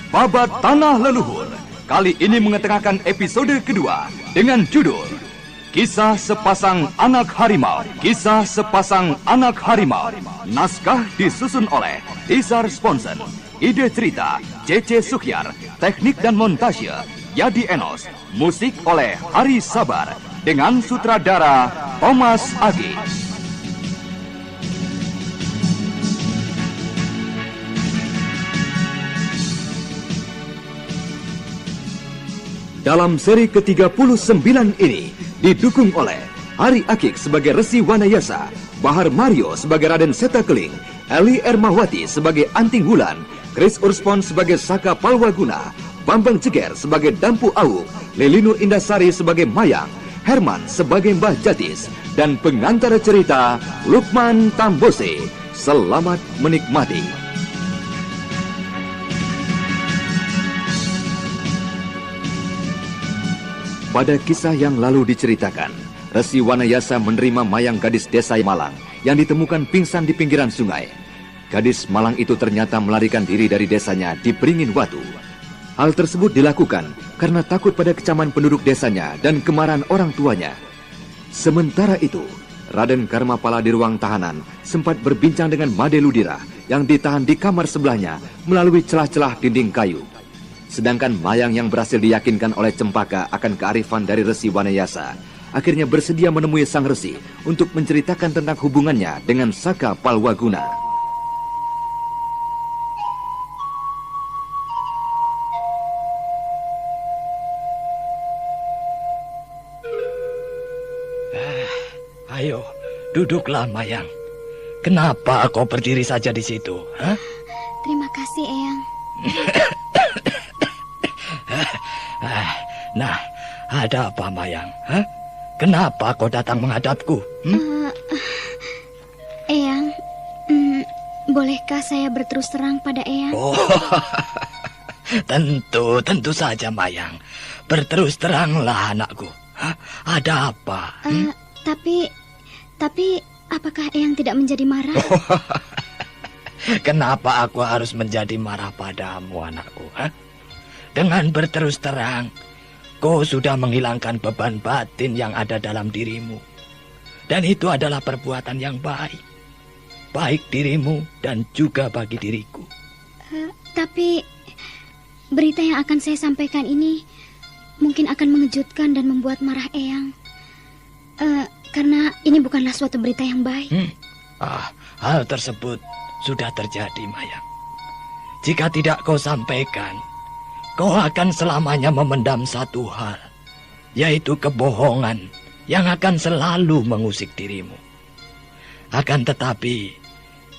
Babat Tanah Leluhur kali ini mengetengahkan episode kedua dengan judul Kisah Sepasang Anak Harimau. Kisah Sepasang Anak Harimau. Naskah disusun oleh Izar Sponsen. Ide cerita C.C. Suhyar. Teknik dan montase Yadi Enos. Musik oleh Hari Sabar dengan sutradara Thomas Agi. Dalam seri ke-39 ini didukung oleh Hari Akik sebagai Resi Wanayasa, Bahar Mario sebagai Raden Setakeling, Eli Ermawati sebagai Anting Wulan, Chris Urspon sebagai Saka Palwaguna, Bambang Ceger sebagai Dampu Awuk, Lilinur Indasari sebagai Mayang, Herman sebagai Mbah Jatis, dan pengantar cerita Lukman Tambose. Selamat menikmati. Pada kisah yang lalu diceritakan, Resi Wanayasa menerima mayang gadis desa Malang yang ditemukan pingsan di pinggiran sungai. Gadis Malang itu ternyata melarikan diri dari desanya di Beringin Watu. Hal tersebut dilakukan karena takut pada kecaman penduduk desanya dan kemarahan orang tuanya. Sementara itu, Raden Karmapala di ruang tahanan sempat berbincang dengan Made Ludira yang ditahan di kamar sebelahnya melalui celah-celah dinding kayu. Sedangkan Mayang yang berhasil diyakinkan oleh Cempaka akan kearifan dari Resi Wanayasa akhirnya bersedia menemui sang resi untuk menceritakan tentang hubungannya dengan Saka Palwaguna. Ayo, duduklah Mayang. Kenapa kau berdiri saja di situ? Hah? Terima kasih, Eyang. Nah, ada apa Mayang? Hah? Kenapa kau datang menghadapku? Eyang, bolehkah saya berterus terang pada Eyang? Oh, tentu saja Mayang. Berterus teranglah anakku. Hah? Ada apa? Tapi apakah Eyang tidak menjadi marah? Kenapa aku harus menjadi marah padamu anakku? Hah? Dengan berterus terang, kau sudah menghilangkan beban batin yang ada dalam dirimu. Dan itu adalah perbuatan yang baik. Baik dirimu dan juga bagi diriku. Tapi berita yang akan saya sampaikan ini mungkin akan mengejutkan dan membuat marah Eyang. Karena ini bukanlah suatu berita yang baik. Hal tersebut sudah terjadi, Mayang. Jika tidak kau sampaikan, kau akan selamanya memendam satu hal, yaitu kebohongan yang akan selalu mengusik dirimu. Akan tetapi,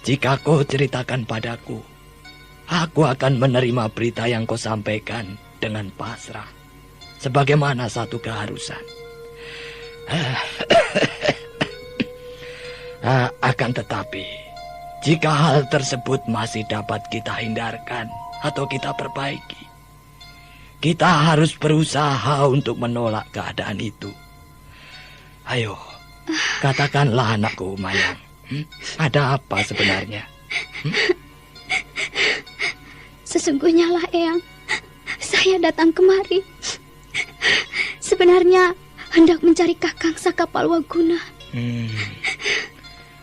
jika kau ceritakan padaku, aku akan menerima berita yang kau sampaikan dengan pasrah, sebagaimana satu keharusan. Akan tetapi, jika hal tersebut masih dapat kita hindarkan atau kita perbaiki, kita harus berusaha untuk menolak keadaan itu. Ayo, katakanlah anakku Mayang. Ada apa sebenarnya? Sesungguhnya lah Eyang, saya datang kemari sebenarnya hendak mencari Kakang Saka Palwaguna.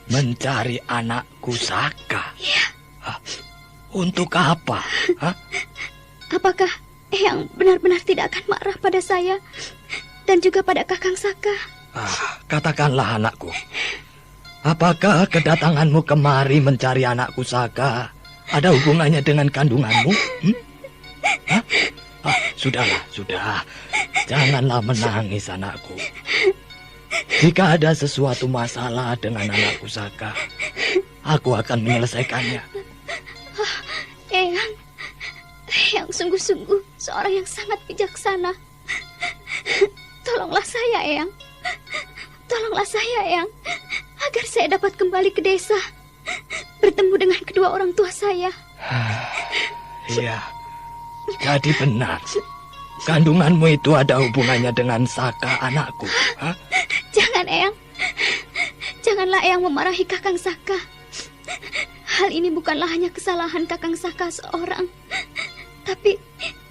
Mencari anakku Saka? Iya. Untuk apa? Apakah Eyang benar-benar tidak akan marah pada saya dan juga pada Kakang Saka? Katakanlah anakku, apakah kedatanganmu kemari mencari anakku Saka ada hubungannya dengan kandunganmu? Sudah. Janganlah menangis anakku. Jika ada sesuatu masalah dengan anakku Saka, aku akan menyelesaikannya. Eyang sungguh-sungguh seorang yang sangat bijaksana. Tolonglah saya, Eyang. Tolonglah saya, Eyang, agar saya dapat kembali ke desa, bertemu dengan kedua orang tua saya. Iya, jadi benar. Kandunganmu itu ada hubungannya dengan Saka anakku. Jangan, Eyang. Janganlah Eyang memarahi Kakang Saka. Hal ini bukanlah hanya kesalahan Kakang Saka seorang, Tapi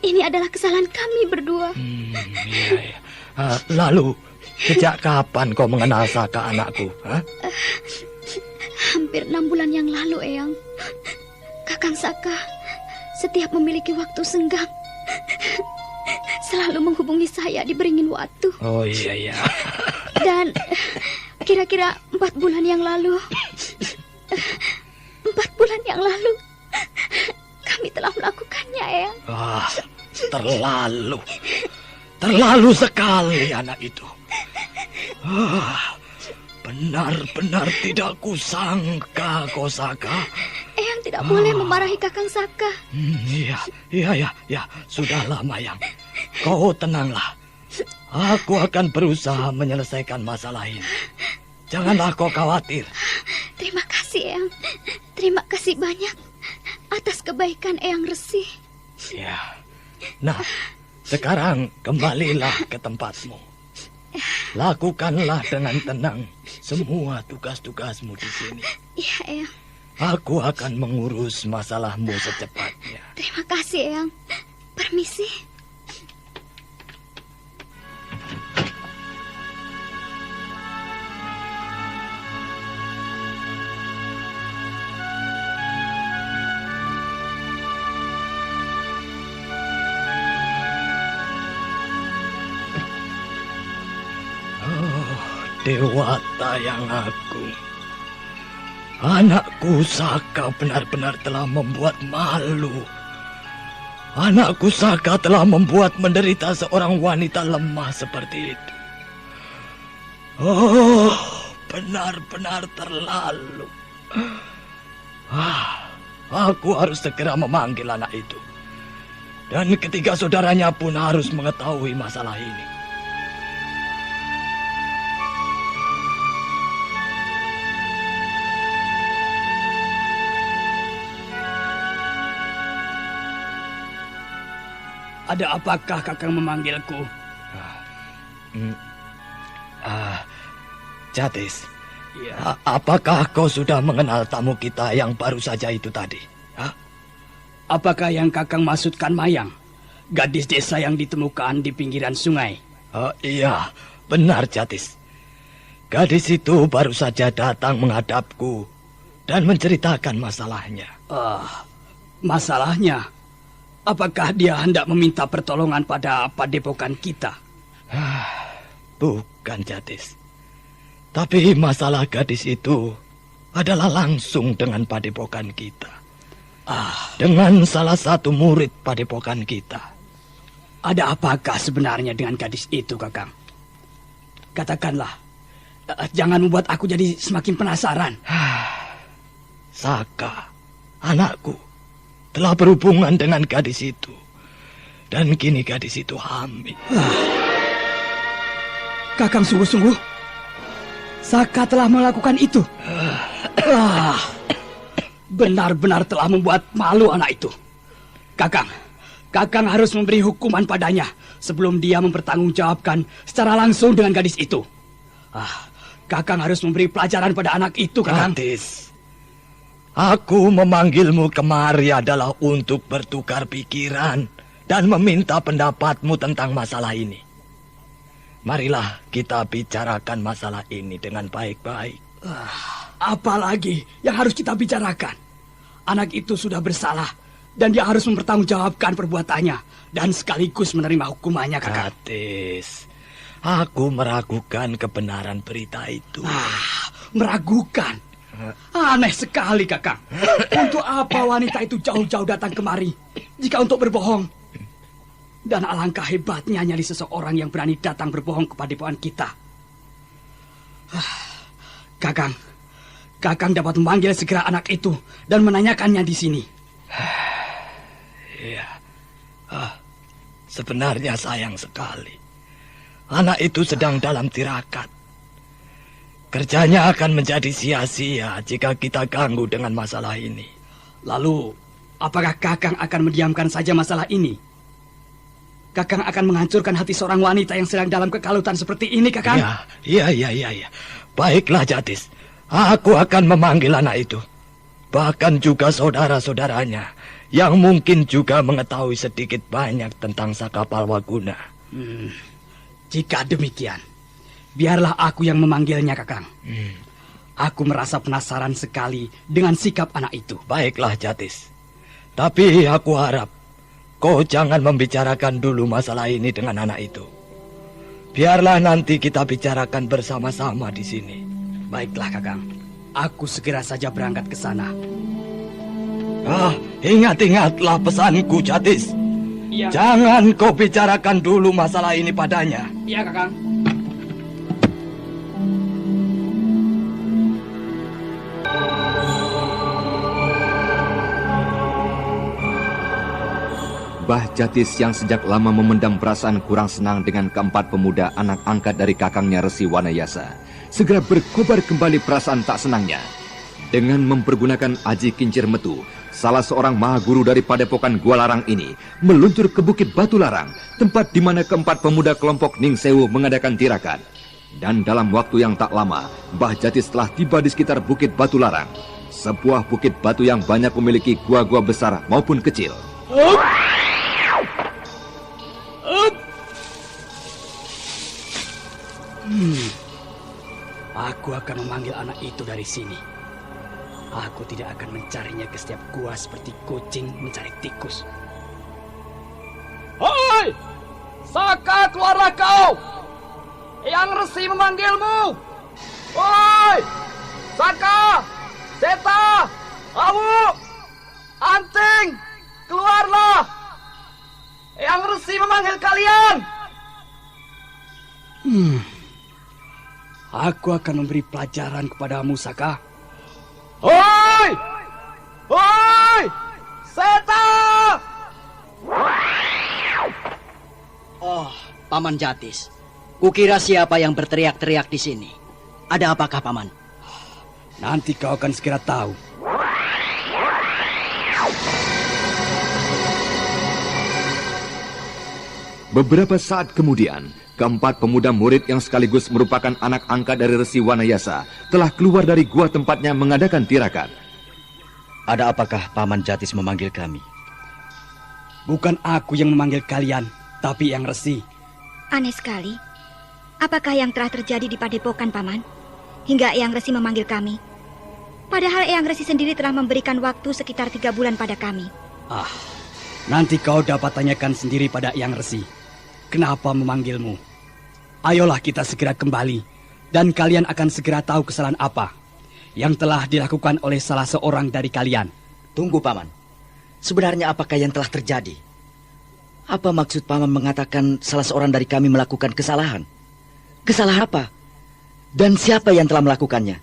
ini adalah kesalahan kami berdua. Iya. Lalu, sejak kapan kau mengenal Saka anakku? Hampir 6 bulan yang lalu, Eyang. Kakang Saka setiap memiliki waktu senggang selalu menghubungi saya di Beringin Watu. Oh iya. Dan kira-kira 4 bulan yang lalu, kami telah melakukannya, Eyang. Terlalu sekali anak itu. Benar-benar tidak kusangka, Saka. Eyang tidak boleh memarahi Kakang Saka. Iya. Sudahlah, Mayang. Kau tenanglah. Aku akan berusaha menyelesaikan masalah ini. Janganlah kau khawatir. Terima kasih, Eyang. Terima kasih banyak atas kebaikan Eyang Resi. Ya. Nah, sekarang kembalilah ke tempatmu. Lakukanlah dengan tenang semua tugas-tugasmu di sini. Iya, Eyang. Aku akan mengurus masalahmu secepatnya. Terima kasih, Eyang. Permisi. Dewata yang agung, anakku Saka benar-benar telah membuat malu. Anakku Saka telah membuat menderita seorang wanita lemah seperti itu. Oh, benar-benar terlalu. Aku harus segera memanggil anak itu. Dan ketiga saudaranya pun harus mengetahui masalah ini. Ada apakah Kakang memanggilku? Jatis, Ya. Apakah kau sudah mengenal tamu kita yang baru saja itu tadi? Apakah yang Kakang maksudkan Mayang? Gadis desa yang ditemukan di pinggiran sungai? Iya, benar Jatis. Gadis itu baru saja datang menghadapku dan menceritakan masalahnya. Masalahnya? Apakah dia hendak meminta pertolongan pada padepokan kita? Bukan, Jatis. Tapi masalah gadis itu adalah langsung dengan padepokan kita. Dengan salah satu murid padepokan kita. Ada apakah sebenarnya dengan gadis itu, Kakang? Katakanlah. Jangan membuat aku jadi semakin penasaran. Saka, anakku, telah berhubungan dengan gadis itu. Dan kini gadis itu hamil. Kakang sungguh-sungguh? Saka telah melakukan itu? Benar-benar telah membuat malu anak itu. Kakang harus memberi hukuman padanya sebelum dia mempertanggungjawabkan secara langsung dengan gadis itu. Kakang harus memberi pelajaran pada anak itu, Kakang. Gadis, aku memanggilmu kemari adalah untuk bertukar pikiran dan meminta pendapatmu tentang masalah ini. Marilah kita bicarakan masalah ini dengan baik-baik. Apalagi yang harus kita bicarakan? Anak itu sudah bersalah dan dia harus mempertanggungjawabkan perbuatannya dan sekaligus menerima hukumannya, Kakang. Gadis, aku meragukan kebenaran berita itu. Meragukan? Aneh sekali, Kakang. Untuk apa wanita itu jauh-jauh datang kemari jika untuk berbohong? Dan alangkah hebatnya nyali seseorang yang berani datang berbohong kepada padepokan kita. Kakang dapat memanggil segera anak itu dan menanyakannya di sini. Iya. Sebenarnya sayang sekali. Anak itu sedang dalam tirakat. Kerjanya akan menjadi sia-sia jika kita ganggu dengan masalah ini. Lalu, apakah Kakang akan mendiamkan saja masalah ini? Kakang akan menghancurkan hati seorang wanita yang sedang dalam kekalutan seperti ini, Kakang? Iya. Baiklah, Jatis. Aku akan memanggil anak itu. Bahkan juga saudara-saudaranya yang mungkin juga mengetahui sedikit banyak tentang Saka Palwaguna. Jika demikian, biarlah aku yang memanggilnya, Kakang. Aku merasa penasaran sekali dengan sikap anak itu. Baiklah, Jatis. Tapi aku harap kau jangan membicarakan dulu masalah ini dengan anak itu. Biarlah nanti kita bicarakan bersama-sama di sini. Baiklah, Kakang. Aku segera saja berangkat ke sana. Ingat-ingatlah pesanku, Jatis. Iya. Jangan kau bicarakan dulu masalah ini padanya. Iya, Kakang. Mbah Jatis yang sejak lama memendam perasaan kurang senang dengan keempat pemuda anak angkat dari kakangnya Resi Wanayasa, segera berkobar kembali perasaan tak senangnya. Dengan mempergunakan aji kincir metu, salah seorang maha guru dari padepokan Gua Larang ini meluncur ke Bukit Batu Larang, tempat di mana keempat pemuda kelompok Ning Sewu mengadakan tirakat. Dan dalam waktu yang tak lama, Mbah Jatis telah tiba di sekitar Bukit Batu Larang, sebuah bukit batu yang banyak memiliki gua-gua besar maupun kecil. Aku akan memanggil anak itu dari sini. Aku tidak akan mencarinya ke setiap gua seperti kucing mencari tikus. Hoi! Saka, keluarlah kau! Yang Resi memanggilmu! Hoi! Saka! Seta! Awu! Anting! Keluarlah! Yang Resi memanggil kalian! Aku akan memberi pelajaran kepadamu, Saka. Hoi! Hoi! Seta! Oh, Paman Jatis. Kukira siapa yang berteriak-teriak di sini. Ada apakah, Paman? Nanti kau akan segera tahu. Beberapa saat kemudian, keempat pemuda murid yang sekaligus merupakan anak angkat dari Resi Wanayasa telah keluar dari gua tempatnya mengadakan tirakat. Ada apakah Paman Jatis memanggil kami? Bukan aku yang memanggil kalian, tapi yang Resi. Aneh sekali. Apakah yang telah terjadi di padepokan, Paman? Hingga Eyang Resi memanggil kami. Padahal Eyang Resi sendiri telah memberikan waktu sekitar 3 bulan pada kami. Nanti kau dapat tanyakan sendiri pada Eyang Resi. Kenapa memanggilmu? Ayolah kita segera kembali, dan kalian akan segera tahu kesalahan apa yang telah dilakukan oleh salah seorang dari kalian. Tunggu, Paman. Sebenarnya apakah yang telah terjadi? Apa maksud Paman mengatakan salah seorang dari kami melakukan kesalahan? Kesalahan apa? Dan siapa yang telah melakukannya?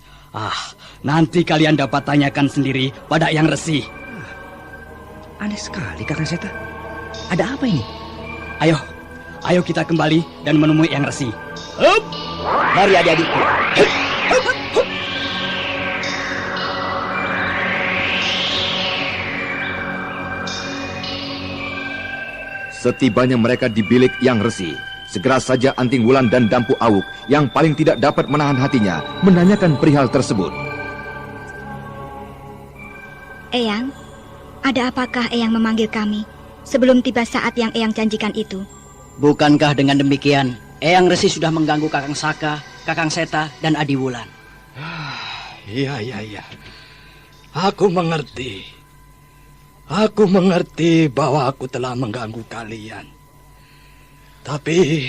Nanti kalian dapat tanyakan sendiri pada Eyang Resi. Aneh sekali, Kakang Seta. Ada apa ini? Ayo kita kembali dan menemui Eyang Resi. Mari adik-adikku. Setibanya mereka di bilik Eyang Resi, segera saja Anting Wulan dan Dampu Awuk yang paling tidak dapat menahan hatinya menanyakan perihal tersebut. Eyang, ada apakah Eyang memanggil kami sebelum tiba saat yang Eyang janjikan itu? Bukankah dengan demikian Eyang Resi sudah mengganggu Kakang Saka, Kakang Seta, dan Adi Wulan? Iya. Aku mengerti. Aku mengerti bahwa aku telah mengganggu kalian. Tapi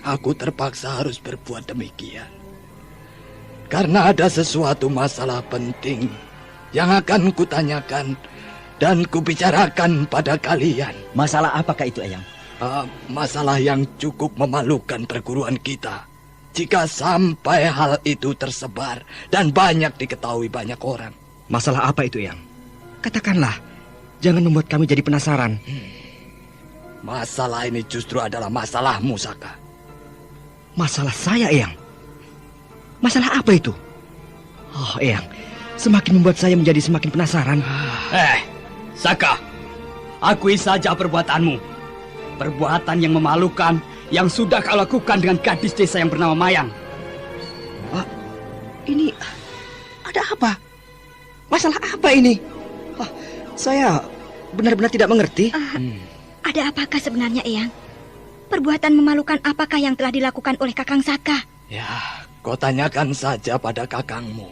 aku terpaksa harus berbuat demikian. Karena ada sesuatu masalah penting yang akan kutanyakan dan kubicarakan pada kalian. Masalah apakah itu, Eyang? Masalah yang cukup memalukan perguruan kita. Jika sampai hal itu tersebar dan banyak diketahui banyak orang. Masalah apa itu, Eyang? Katakanlah, jangan membuat kami jadi penasaran. Masalah ini justru adalah masalahmu, Saka. Masalah saya, Eyang? Masalah apa itu? Oh, Eyang, semakin membuat saya menjadi semakin penasaran. Saka, akui saja perbuatanmu. Perbuatan yang memalukan yang sudah kau lakukan dengan gadis desa yang bernama Mayang. Ini ada apa? Masalah apa ini? Saya benar-benar tidak mengerti. Ada apakah sebenarnya, Eyang? Perbuatan memalukan apakah yang telah dilakukan oleh Kakang Saka? Ya, kau tanyakan saja pada kakangmu.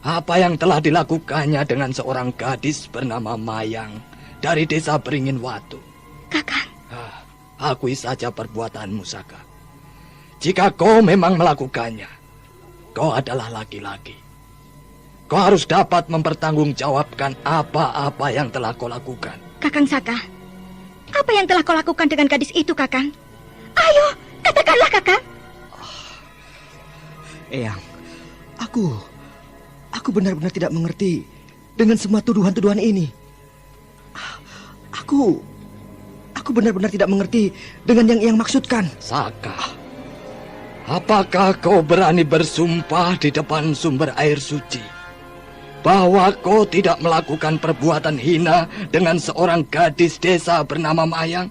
Apa yang telah dilakukannya dengan seorang gadis bernama Mayang dari desa Beringin Watu. Kakang, Akui saja perbuatanmu, Saka. Jika kau memang melakukannya, kau adalah laki-laki. Kau harus dapat mempertanggungjawabkan apa-apa yang telah kau lakukan. Kakang Saka, apa yang telah kau lakukan dengan gadis itu, Kakang? Ayo, katakanlah, Kakang. Eyang, aku benar-benar tidak mengerti dengan semua tuduhan-tuduhan ini. Aku benar-benar tidak mengerti dengan yang Eyang maksudkan. Saka, apakah kau berani bersumpah di depan sumber air suci bahwa kau tidak melakukan perbuatan hina dengan seorang gadis desa bernama Mayang?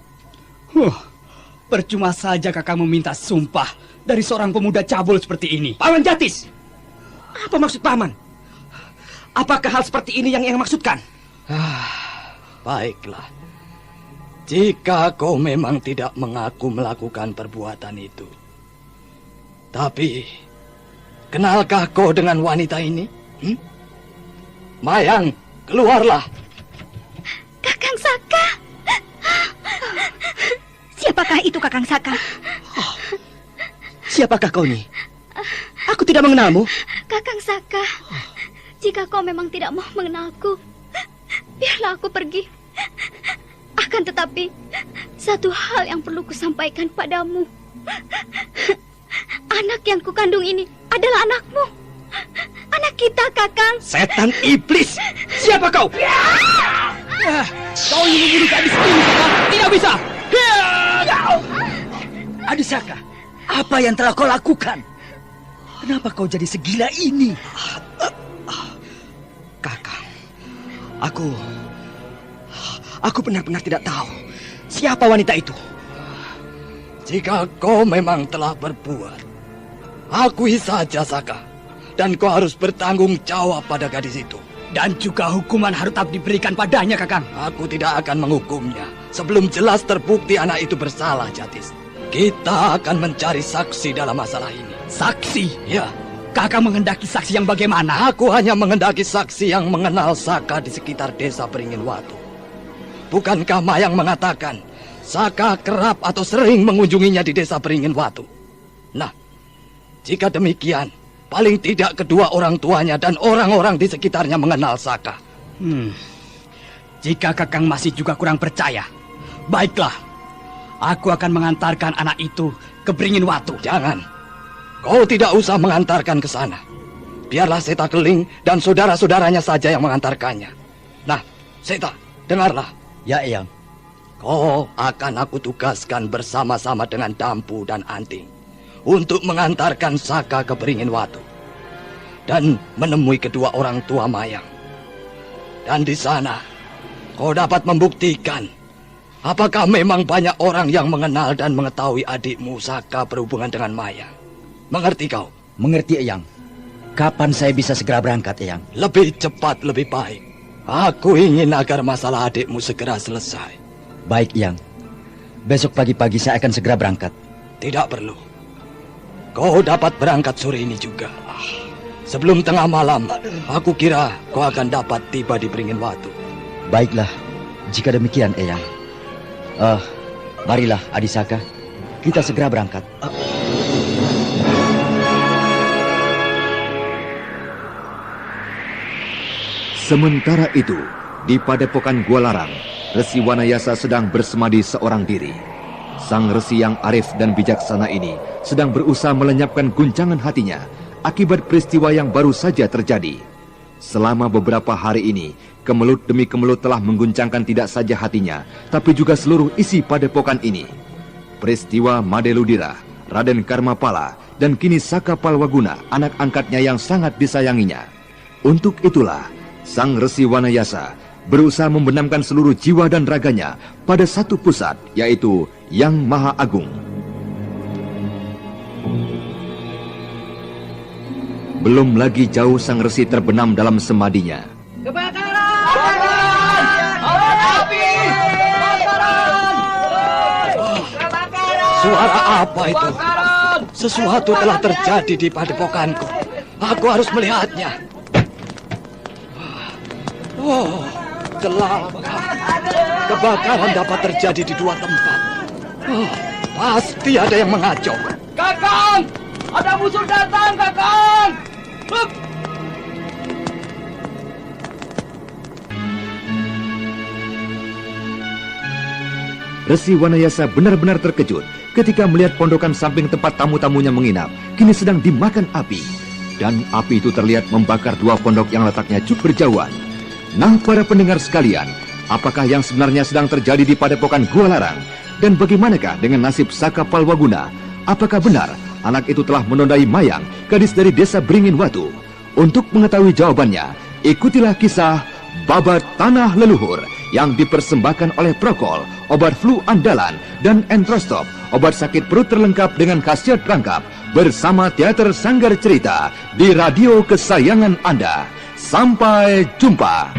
Percuma saja Kakang meminta sumpah dari seorang pemuda cabul seperti ini. Paman Jatis! Apa maksud Paman? Apakah hal seperti ini yang Eyang maksudkan? Baiklah. Jika kau memang tidak mengaku melakukan perbuatan itu. Tapi, kenalkah kau dengan wanita ini? Mayang, keluarlah. Kakang Saka. Siapakah itu, Kakang Saka? Siapakah kau ini? Aku tidak mengenalmu. Kakang Saka, jika kau memang tidak mau mengenalku, biarlah aku pergi. Akan tetapi, satu hal yang perlu kusampaikan padamu. Anak yang kukandung ini adalah anakmu. Anak kita, Kakang. Setan iblis! Siapa kau? Kau ingin membunuh gadis ini, Kakang? Tidak bisa! Adisaka, apa yang telah kau lakukan? Kenapa kau jadi segila ini? Kakang, aku benar-benar tidak tahu siapa wanita itu. Jika kau memang telah berbuat, akui saja, Saka. Dan kau harus bertanggung jawab pada gadis itu. Dan juga hukuman harus tetap diberikan padanya, Kakang. Aku tidak akan menghukumnya sebelum jelas terbukti anak itu bersalah, Jatis. Kita akan mencari saksi dalam masalah ini. Saksi? Ya, Kakang menghendaki saksi yang bagaimana? aku hanya menghendaki saksi yang mengenal Saka di sekitar desa Beringin Watu. Bukankah Mayang mengatakan Saka kerap atau sering mengunjunginya di desa Beringin Watu? Nah, jika demikian, paling tidak kedua orang tuanya dan orang-orang di sekitarnya mengenal Saka. Jika Kakang masih juga kurang percaya, baiklah. Aku akan mengantarkan anak itu ke Beringin Watu. Jangan. Kau tidak usah mengantarkan ke sana. Biarlah Seta Keling dan saudara-saudaranya saja yang mengantarkannya. Nah, Seta, dengarlah. Ya, Eyang. Kau akan aku tugaskan bersama-sama dengan Dampu dan Anting untuk mengantarkan Saka ke Beringin Watu dan menemui kedua orang tua Mayang. Dan di sana kau dapat membuktikan apakah memang banyak orang yang mengenal dan mengetahui adikmu Saka berhubungan dengan Mayang. Mengerti kau? Mengerti, Eyang. Kapan saya bisa segera berangkat, Eyang? Lebih cepat lebih baik. Aku ingin agar masalah adikmu segera selesai. Baik, Eyang. Besok pagi-pagi saya akan segera berangkat. Tidak perlu. Kau dapat berangkat sore ini juga. Sebelum tengah malam, aku kira kau akan dapat tiba di Beringin Watu. Baiklah, jika demikian, Eyang. Marilah, Adisaka. Kita segera berangkat. Sementara itu, di padepokan Gua Larang, Resi Wanayasa sedang bersemadi seorang diri. Sang resi yang arif dan bijaksana ini sedang berusaha melenyapkan guncangan hatinya akibat peristiwa yang baru saja terjadi. Selama beberapa hari ini, kemelut demi kemelut telah mengguncangkan tidak saja hatinya, tapi juga seluruh isi padepokan ini. Peristiwa Madeludira, Raden Karmapala, dan kini Saka Palwaguna, anak angkatnya yang sangat disayanginya. Untuk itulah, Sang Resi Wanayasa berusaha membenamkan seluruh jiwa dan raganya pada satu pusat, yaitu Yang Maha Agung. Belum lagi jauh sang resi terbenam dalam semadinya. Kebakaran! Suara apa itu? Sesuatu telah terjadi di padepokanku. Aku harus melihatnya. Oh, celaka. Kebakaran dapat terjadi di 2 tempat. Oh, pasti ada yang mengacau. Kakang! Ada musuh datang, Kakang! Hup! Resi Wanayasa benar-benar terkejut ketika melihat pondokan samping tempat tamu-tamunya menginap kini sedang dimakan api. Dan api itu terlihat membakar 2 pondok yang letaknya cukup berjauhan. Nah, para pendengar sekalian, apakah yang sebenarnya sedang terjadi di padepokan Gua Larang? Dan bagaimanakah dengan nasib Saka Palwaguna? Apakah benar anak itu telah menodai Mayang, gadis dari desa Beringin Watu? Untuk mengetahui jawabannya, ikutilah kisah Babat Tanah Leluhur yang dipersembahkan oleh Prokol, obat flu andalan, dan Entrostop, obat sakit perut terlengkap dengan khasiat rangkap, bersama Teater Sanggar Cerita di radio kesayangan Anda. Sampai jumpa.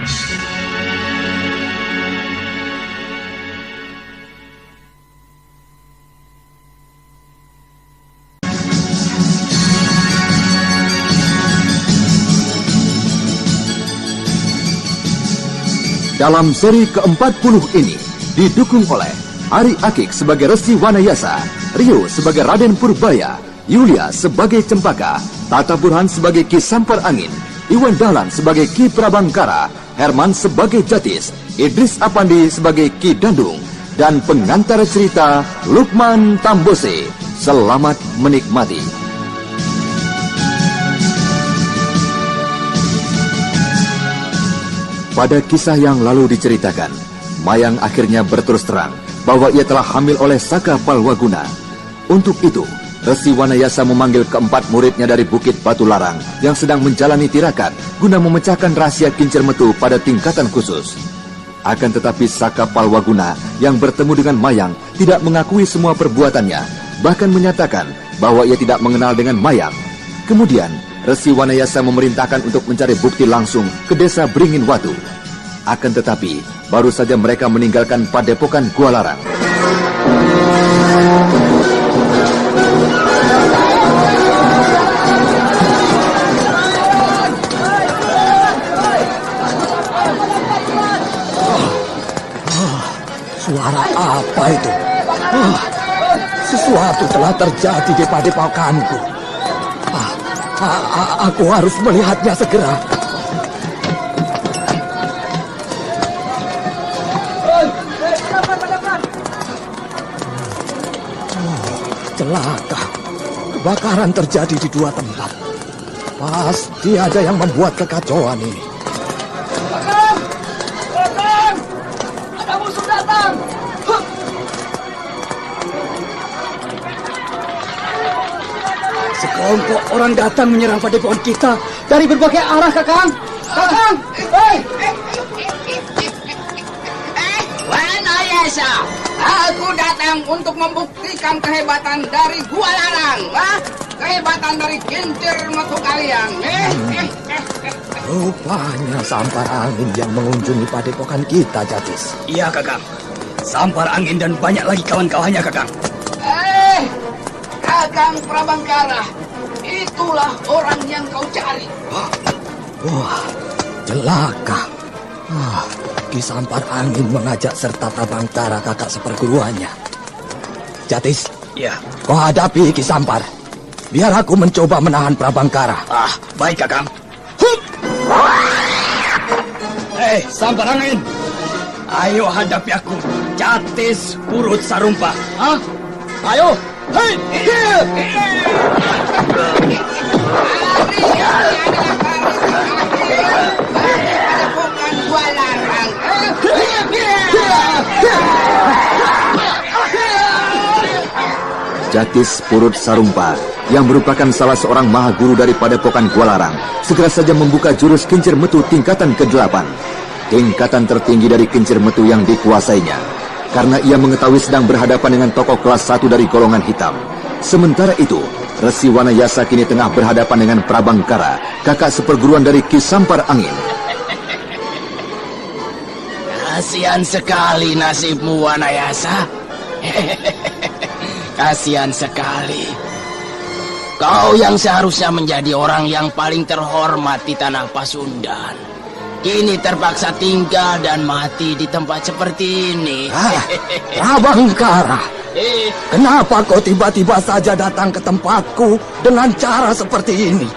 Dalam seri ke-40 ini didukung oleh Ari Akik sebagai Resi Wanayasa, Rio sebagai Raden Purbaya, Yulia sebagai Cempaka, Tata Burhan sebagai Ki Sampar Angin, Iwan Dahlan sebagai Ki Prabangkara, Herman sebagai Jatis, Idris Apandi sebagai Ki Dandung, dan pengantar cerita Lukman Tambose. Selamat menikmati. Pada kisah yang lalu diceritakan, Mayang akhirnya berterus terang bahwa ia telah hamil oleh Saka Palwaguna. Untuk itu, Resi Wanayasa memanggil keempat muridnya dari Bukit Batu Larang yang sedang menjalani tirakat guna memecahkan rahasia kincir metu pada tingkatan khusus. Akan tetapi Saka Palwaguna yang bertemu dengan Mayang tidak mengakui semua perbuatannya, bahkan menyatakan bahwa ia tidak mengenal dengan Mayang. Kemudian, Resi Wanayasa memerintahkan untuk mencari bukti langsung ke desa Beringin Watu. Akan tetapi, baru saja mereka meninggalkan padepokan Gua Larang. Suara apa itu? Sesuatu telah terjadi di padepokanku. Aku harus melihatnya segera. Celaka. Kebakaran terjadi di 2 tempat. Pasti ada yang membuat kekacauan ini. Kakang! Kakang! Ada musuh datang! Hup! Sekelompok orang datang menyerang padepokan kita dari berbagai arah, Kakang. Kakang! Hei! Wanayasa, aku datang untuk membuktikan kehebatan dari Gua Larang. Kehebatan dari kincir metu kalian. Rupanya Sampar Angin yang mengunjungi padepokan kita, Jatis. Iya, Kakang. Sampar Angin dan banyak lagi kawan-kawannya, Kakang. Kakang Prabangkara, itulah orang yang kau cari. Wah, celaka. Ki Sampar Angin mengajak serta Prabangkara kakak seperguruannya. Jatis, Iya. kau hadapi Ki Sampar. Biar aku mencoba menahan Prabangkara. Baik, Kakang. Hup! Sampar Angin. Ayo hadapi aku, Jatis Purut Sarumpa. Ayo. Hei! Padepokan Gua Larang. Jatis Purut Sarumpa yang merupakan salah seorang maha guru dari padepokan Gua Larang segera saja membuka jurus kincir metu tingkatan ke-8, tingkatan tertinggi dari kincir metu yang dikuasainya, karena ia mengetahui sedang berhadapan dengan tokoh kelas 1 dari golongan hitam. Sementara itu, Resi Wanayasa kini tengah berhadapan dengan Prabangkara, kakak seperguruan dari Ki Sampar Angin. Kasihan sekali nasibmu, Wanayasa. Kasihan sekali. Kau yang seharusnya menjadi orang yang paling terhormat di tanah Pasundan, kini terpaksa tinggal dan mati di tempat seperti ini. Prabangkara, kenapa kau tiba-tiba saja datang ke tempatku dengan cara seperti ini?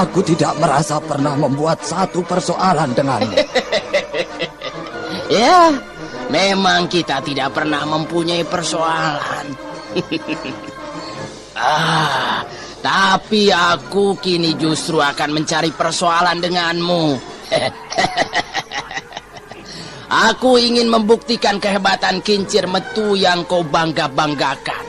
Aku tidak merasa pernah membuat satu persoalan denganmu. Ya, memang kita tidak pernah mempunyai persoalan. Tapi aku kini justru akan mencari persoalan denganmu. Aku ingin membuktikan kehebatan kincir metu yang kau bangga-banggakan.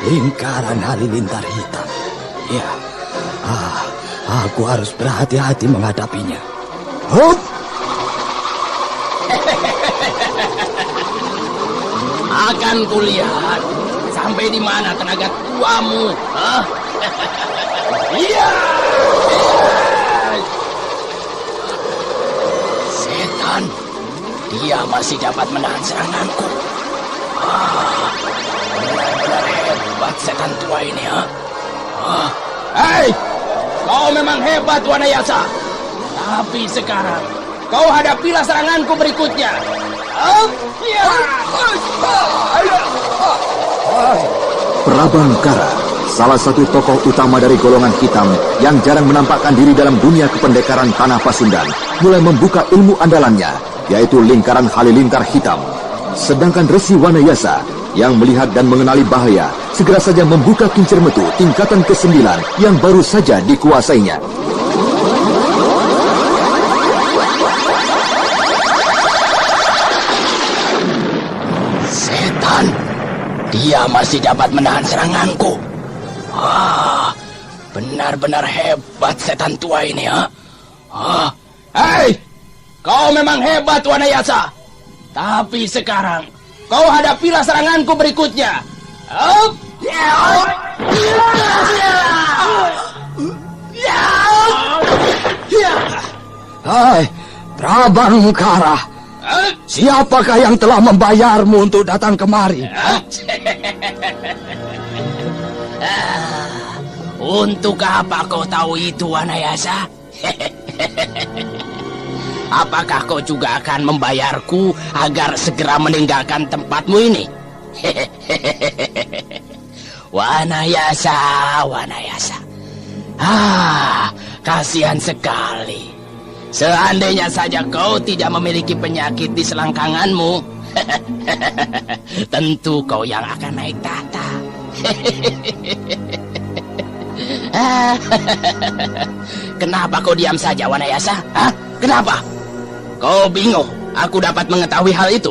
Lingkaran halilintar hitam. Ya, aku harus berhati-hati menghadapinya. Hup! Akan kulihat sampai di mana tenaga tuamu. Iya. Setan, dia masih dapat menahan seranganku. Benar-benar hebat setan tua ini, Hei, kau memang hebat, Wanayasa. Tapi sekarang kau hadapilah seranganku berikutnya. Prabangkara, salah satu tokoh utama dari golongan hitam yang jarang menampakkan diri dalam dunia kependekaran tanah Pasundan, mulai membuka ilmu andalannya, yaitu lingkaran halilintar hitam. Sedangkan Resi Wanayasa yang melihat dan mengenali bahaya, segera saja membuka kincir metu tingkatan ke-9 yang baru saja dikuasainya. Setan, dia masih dapat menahan seranganku. Benar-benar hebat setan tua ini, Hei, kau memang hebat, Wanayasa. Tapi sekarang kau hadapilah seranganku berikutnya. Hai, Prabangkara, siapakah yang telah membayarmu untuk datang kemari? Untuk apa kau tahu itu, Wanayasa? Apakah kau juga akan membayarku agar segera meninggalkan tempatmu ini? Wanayasa, Wanayasa. Kasihan sekali. Seandainya saja kau tidak memiliki penyakit di selangkanganmu, tentu kau yang akan naik tahta. Kenapa kau diam saja, Wanayasa? Kenapa? Kau bingung aku dapat mengetahui hal itu,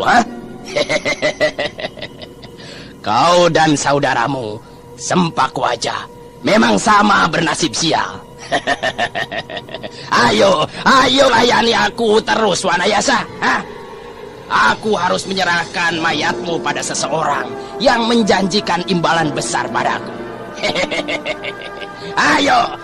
Kau dan saudaramu, Sempak Wajah, memang sama bernasib sial. Ayo layani aku terus, Wanayasa. Aku harus menyerahkan mayatmu pada seseorang yang menjanjikan imbalan besar padaku. Ayo.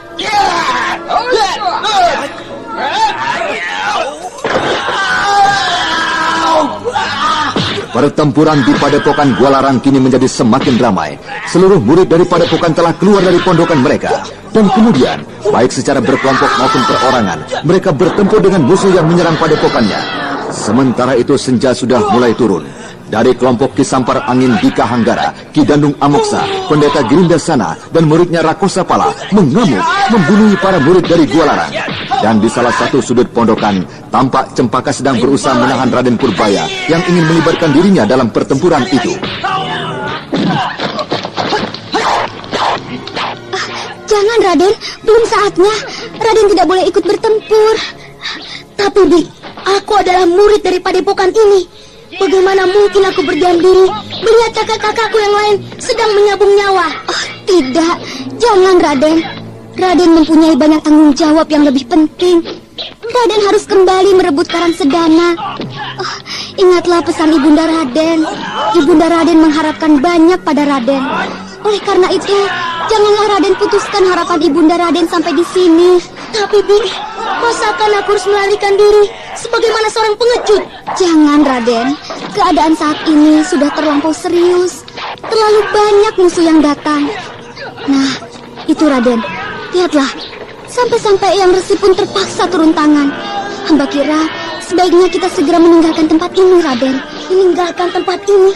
Pertempuran di Padepokan Gualarang kini menjadi semakin ramai. Seluruh murid dari Padepokan telah keluar dari pondokan mereka. Dan kemudian, baik secara berkelompok maupun perorangan, mereka bertempur dengan musuh yang menyerang Padepokannya. Sementara itu senja sudah mulai turun. Dari kelompok Ki Sampar Angin Dika Hanggara, Ki Dandung Amoksa, Pendeta Girindasana, dan muridnya Rakosa Pala mengamuk, membunuh para murid dari Gualarang. Dan di salah satu sudut pondokan, tampak Cempaka sedang berusaha menahan Raden Purbaya yang ingin melibatkan dirinya dalam pertempuran itu. Jangan, Raden. Belum saatnya. Raden tidak boleh ikut bertempur. Tapi, Bi, aku adalah murid dari Padepokan ini. Bagaimana mungkin aku berdiam diri melihat kakak-kakakku yang lain sedang menyabung nyawa? Oh, tidak. Jangan, Raden. Raden mempunyai banyak tanggung jawab yang lebih penting. Raden harus kembali merebut Karang Sedana. Oh, ingatlah pesan Ibunda Raden. Ibunda Raden mengharapkan banyak pada Raden. Oleh karena itu, Janganlah Raden putuskan harapan Ibunda Raden sampai di sini. Tapi, Bi, masakan aku harus melarikan diri sebagaimana seorang pengecut? Jangan, Raden. Keadaan saat ini sudah terlampau serius. Terlalu banyak musuh yang datang. Nah, itu Raden. Lihatlah, sampai-sampai Eyang Resi pun terpaksa turun tangan. Hamba kira sebaiknya kita segera meninggalkan tempat ini, Raden. Meninggalkan tempat ini?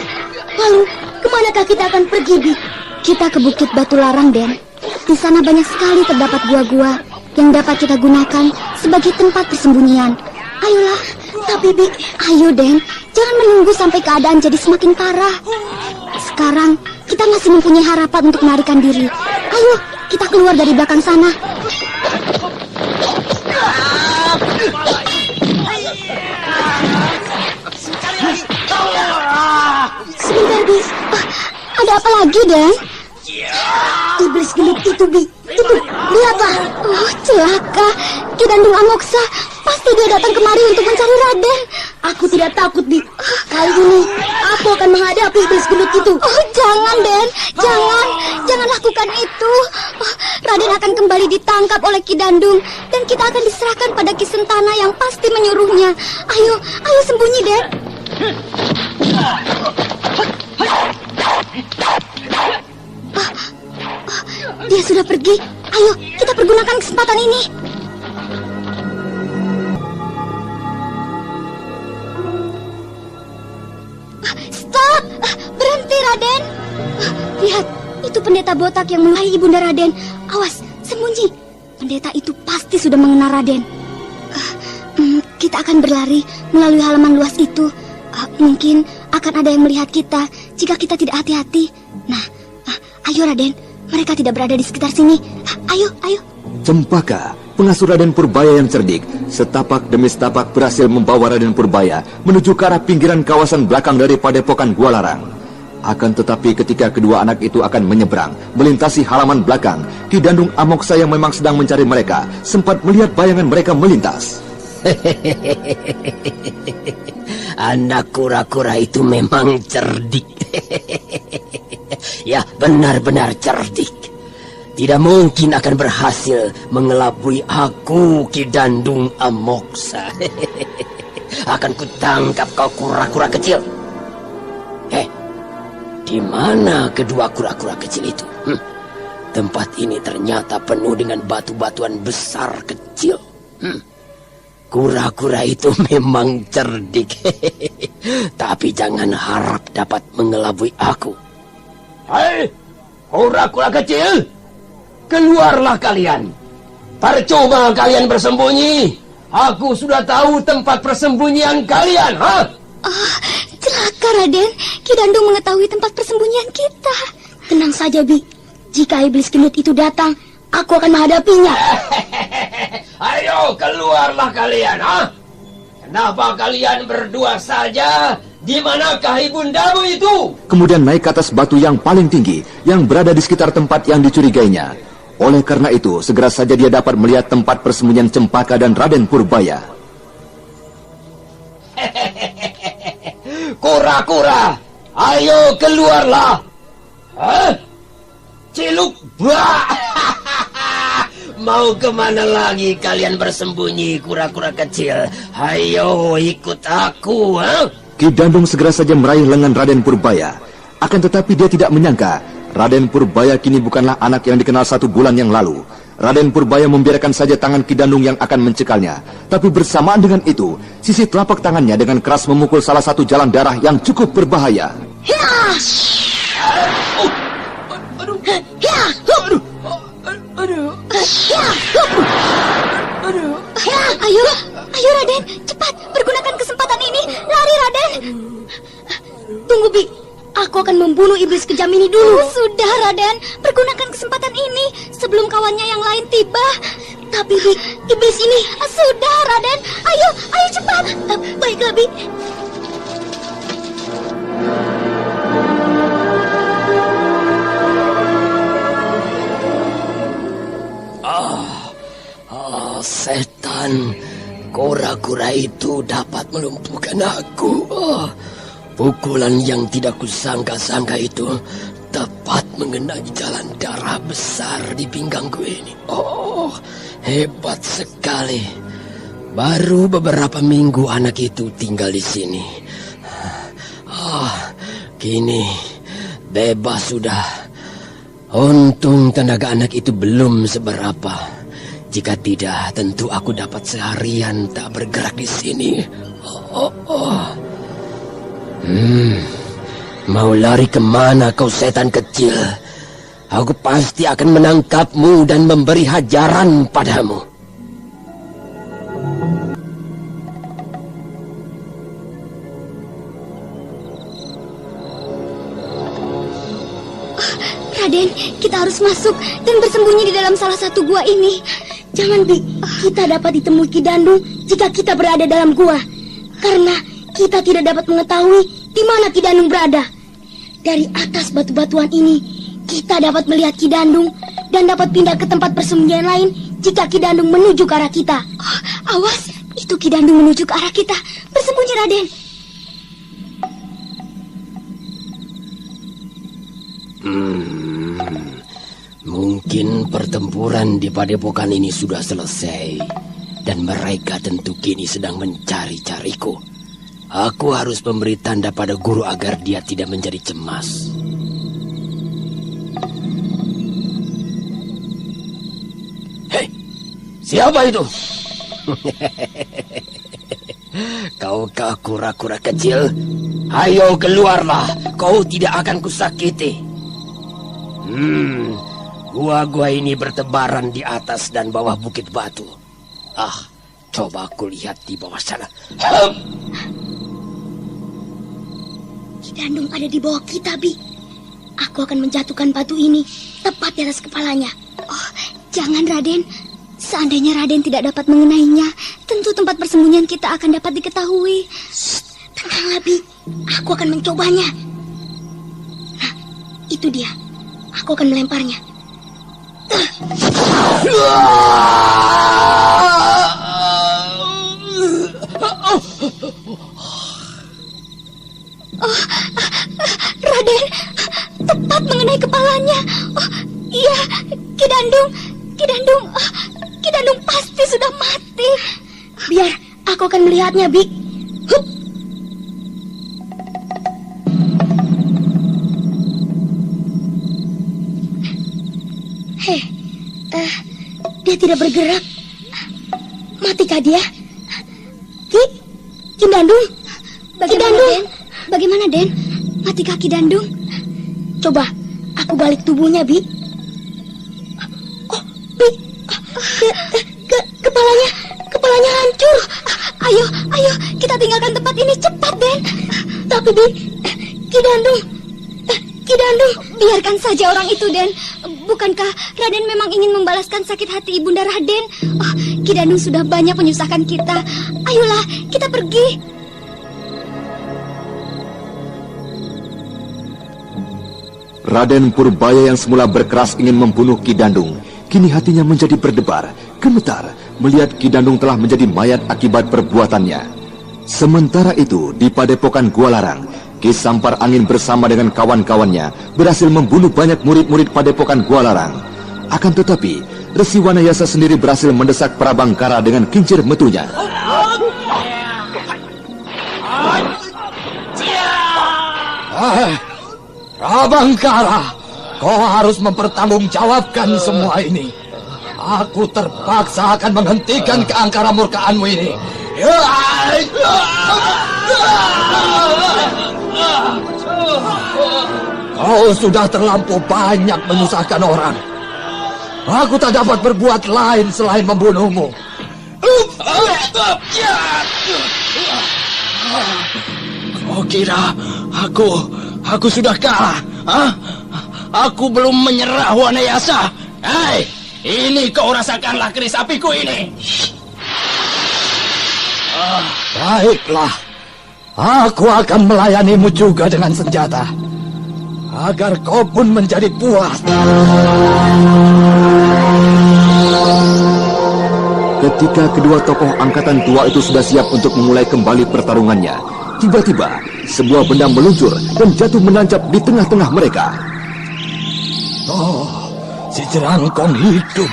Lalu, kemanakah kita akan pergi, Bi? Kita ke Bukit Batu Larang, Den. Di sana banyak sekali terdapat gua-gua yang dapat kita gunakan sebagai tempat persembunyian. Ayolah, tapi Bi, ayo, Den. Jangan menunggu sampai keadaan jadi semakin parah. Sekarang, kita masih mempunyai harapan untuk melarikan diri. Ayo, kita keluar dari belakang sana. Sebentar, Bi. Ada apa lagi, Den? Iblis gendut itu, Bi. Itu, lihatlah. Oh, celaka. Ki Dandung Amoksa. Pasti dia datang kemari untuk mencari Raden. Aku tidak takut, Bi. Kali ini, aku akan menghadapi iblis gendut itu. Oh, jangan, Den. Jangan. Jangan lakukan itu. Oh, Raden akan kembali ditangkap oleh Ki Dandung. Dan kita akan diserahkan pada Ki Sentana yang pasti menyuruhnya. Ayo, ayo sembunyi, Den. Dia sudah pergi. Ayo, kita pergunakan kesempatan ini. Stop! Berhenti, Raden. Lihat, itu pendeta botak yang melukai Ibunda Raden. Awas, sembunyi. Pendeta itu pasti sudah mengenal Raden. Kita akan berlari melalui halaman luas itu. Mungkin akan ada yang melihat kita jika kita tidak hati-hati. Nah, ayo Raden. Mereka tidak berada di sekitar sini. Ayo, ayo. Cempaka, pengasuh Raden Purbaya yang cerdik, setapak demi setapak berhasil membawa Raden Purbaya menuju ke arah pinggiran kawasan belakang dari Padepokan Gua Larang. Akan tetapi ketika kedua anak itu akan menyeberang, melintasi halaman belakang, Ki Dandung Amoksa yang memang sedang mencari mereka, sempat melihat bayangan mereka melintas. Anak kura-kura itu memang cerdik. Ya, benar-benar cerdik. Tidak mungkin akan berhasil mengelabui aku, Ki Dandung Amoksa. Akan kutangkap kau kura-kura kecil. Di mana kedua kura-kura kecil itu? Tempat ini ternyata penuh dengan batu-batuan besar kecil. Kura-kura itu memang cerdik. Tapi jangan harap dapat mengelabui aku. Hai, kura-kura kecil, keluarlah kalian. Percuma kalian bersembunyi. Aku sudah tahu tempat persembunyian kalian, ha? Celaka, Raden. Ki Dandung mengetahui tempat persembunyian kita. Tenang saja, Bi. Jika iblis gendut itu datang, aku akan menghadapinya. Ayo, keluarlah kalian, ha? Kenapa kalian berdua saja? Di manakah ibundamu itu? Kemudian naik ke atas batu yang paling tinggi yang berada di sekitar tempat yang dicurigainya. Oleh karena itu, segera saja dia dapat melihat tempat persembunyian Cempaka dan Raden Purbaya. Kura-kura, ayo keluarlah. Ciluk, bah. Mau kemana lagi kalian bersembunyi, kura-kura kecil? Ayo ikut aku, ha? Ki Dandung segera saja meraih lengan Raden Purbaya. Akan tetapi dia tidak menyangka Raden Purbaya kini bukanlah anak yang dikenal 1 bulan yang lalu. Raden Purbaya membiarkan saja tangan Ki Dandung yang akan mencekalnya. Tapi bersamaan dengan itu, sisi telapak tangannya dengan keras memukul salah satu jalan darah yang cukup berbahaya. Ayo, ayo Raden, cepat pergunakan kesempatan ini. Lari, Raden. Tunggu, Bi. Aku akan membunuh iblis kejam ini dulu. Sudah, Raden. Pergunakan kesempatan ini sebelum kawannya yang lain tiba. Tapi, Bi, iblis ini... Sudah, Raden. Ayo, ayo cepat. Baiklah, Bi. Setan, kura-kura itu dapat melumpuhkan aku. Pukulan yang tidak kusangka-sangka itu tepat mengenai jalan darah besar di pinggangku ini. Oh, hebat sekali. Baru beberapa minggu anak itu tinggal di sini. Kini bebas sudah. Untung tenaga anak itu belum seberapa. Jika tidak, tentu aku dapat seharian tak bergerak di sini. Mau lari kemana kau setan kecil? Aku pasti akan menangkapmu dan memberi hajaran padamu. Raden, kita harus masuk dan bersembunyi di dalam salah satu gua ini. Jangan, Bi. Kita dapat ditemui Ki Dandung jika kita berada dalam gua. Karena kita tidak dapat mengetahui di mana Ki Dandung berada. Dari atas batu-batuan ini, kita dapat melihat Ki Dandung dan dapat pindah ke tempat persembunyian lain jika Ki Dandung menuju ke arah kita. Awas, itu Ki Dandung menuju ke arah kita. Bersembunyi, Raden. Mungkin pertempuran di padepokan ini sudah selesai dan mereka tentu kini sedang mencari-cariku. Aku harus memberi tanda pada guru agar dia tidak menjadi cemas. Hei, siapa itu? Kaukah kura-kura kecil? Ayo keluarlah, kau tidak akan kusakiti. Gua-gua ini bertebaran di atas dan bawah bukit batu. Coba aku lihat di bawah sana. Ki Dandung ada di bawah kita, Bi. Aku akan menjatuhkan batu ini tepat di atas kepalanya. Jangan, Raden. Seandainya Raden tidak dapat mengenainya, tentu tempat persembunyian kita akan dapat diketahui. Tenanglah, Bi. Aku akan mencobanya. Nah, itu dia. Aku akan melemparnya. Raden, tepat mengenai kepalanya. Iya, Ki Dandung pasti sudah mati. Biar aku akan melihatnya, Bi. Hup. Dia tidak bergerak. Matikah dia? Ki Dandung? Bagaimana, Den? Matikah Ki Dandung? Coba aku balik tubuhnya, Bi. Bi. Kepalanya hancur. Ayo, kita tinggalkan tempat ini cepat, Den. Tapi, Bi, Ki Dandung. Biarkan saja orang itu, Den. Bukankah Raden memang ingin membalaskan sakit hati Ibunda Raden? Ki Dandung sudah banyak menyusahkan kita. Ayolah, kita pergi. Raden Purbaya yang semula berkeras ingin membunuh Ki Dandung, kini hatinya menjadi berdebar, gemetar melihat Ki Dandung telah menjadi mayat akibat perbuatannya. Sementara itu, di padepokan Gua Larang, Ki Sampar Angin bersama dengan kawan-kawannya berhasil membunuh banyak murid-murid padepokan Gua Larang. Akan tetapi, Resi Wanayasa sendiri berhasil mendesak Prabangkara dengan kincir metunya. Prabangkara, kau harus mempertanggungjawabkan semua ini. Aku terpaksa akan menghentikan keangkara murkaanmu ini. Kau sudah terlampau banyak menyusahkan orang. Aku tak dapat berbuat lain selain membunuhmu. Kau kira aku sudah kalah? Aku belum menyerah, Wanayasa. Hei, ini kau rasakanlah keris apiku ini. Baiklah, aku akan melayanimu juga dengan senjata, agar kau pun menjadi puas. Ketika kedua tokoh angkatan tua itu sudah siap untuk memulai kembali pertarungannya, tiba-tiba sebuah benda meluncur dan jatuh menancap di tengah-tengah mereka. Oh, si Jerangkong hidup.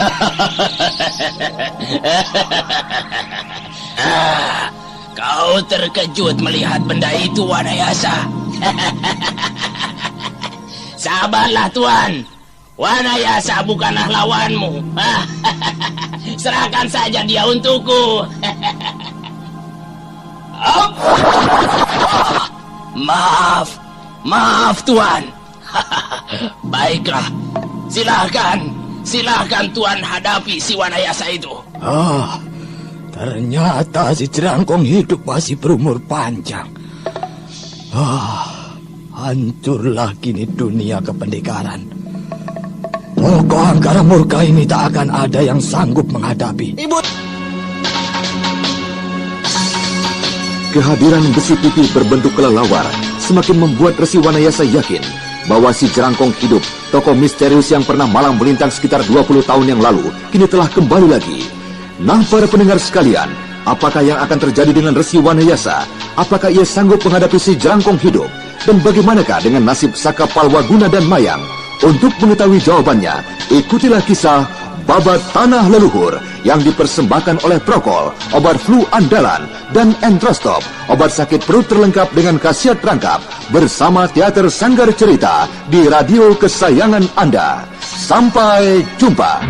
Kau terkejut melihat benda itu, Wanayasa. Sabarlah, Tuan. Wanayasa bukanlah lawanmu. Serahkan saja dia untukku. Maaf, Tuan. Baiklah, silahkan Tuan hadapi si Wanayasa itu. Ternyata si Jerangkong hidup masih berumur panjang. Hancurlah kini dunia kependekaran. Tokoh angkara murka ini tak akan ada yang sanggup menghadapi. Ibu. Kehadiran besi pipih berbentuk kelelawar semakin membuat Resi Wanayasa yakin bahwa si Jerangkong hidup, tokoh misterius yang pernah malang melintang sekitar 20 tahun yang lalu, kini telah kembali lagi. Nah, para pendengar sekalian, apakah yang akan terjadi dengan Resi Wanayasa? Apakah ia sanggup menghadapi si Jerangkong hidup? Dan bagaimanakah dengan nasib Saka Palwaguna dan Mayang? Untuk mengetahui jawabannya, ikutilah kisah Babat Tanah Leluhur yang dipersembahkan oleh Prokol, obat flu andalan, dan Entrostop, obat sakit perut terlengkap dengan khasiat rangkap, bersama Teater Sanggar Cerita di radio kesayangan Anda. Sampai jumpa.